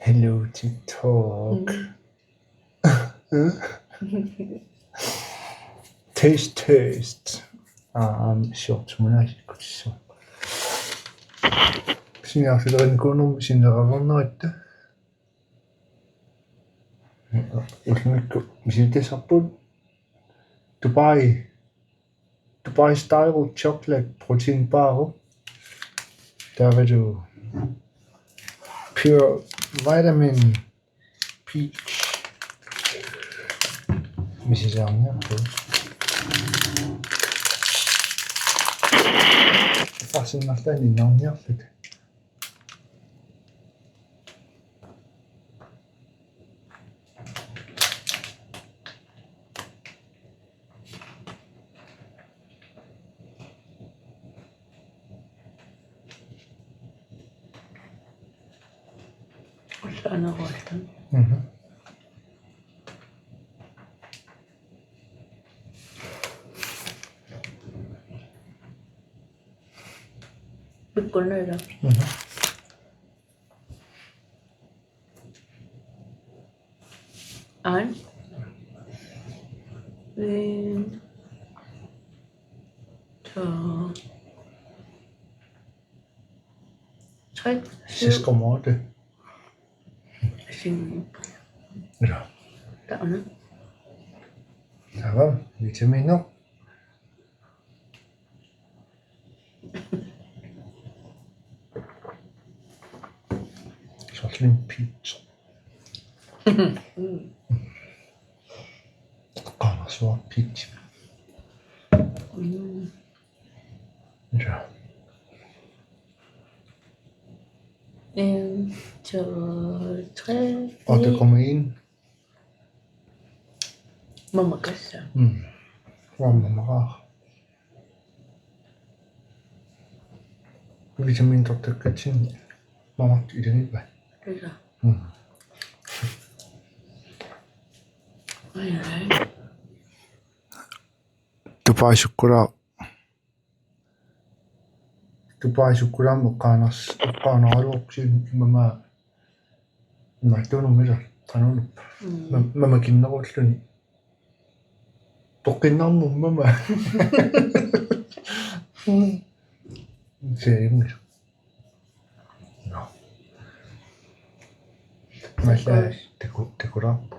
Hello TikTok. Taste. Short munaasikutsu. Siniarfilerin sineravarneritta. Ulmikku misitasarput Dubai style chocolate protein bar. Der vil du pure vitamin peach. Misisarnia på. Faktisk næsten i navnja lidt. Sana koydım. Bir konuda. An. Siskomorte. Ja. Tạo nó. Dạ vâng, vitaminer. Chocolate peach. Svart peach. Ja. Chờ 3. 8,1. Mamma kassa. Mamma. Vitamin tottakatin. Mamma ideni ba. Kyllä. Dubai chokolade muqqaanaruuqsin mama mattunumila qanunu mama kinnerulluni toqqinnarmu mama seimmi no malla takuraarpu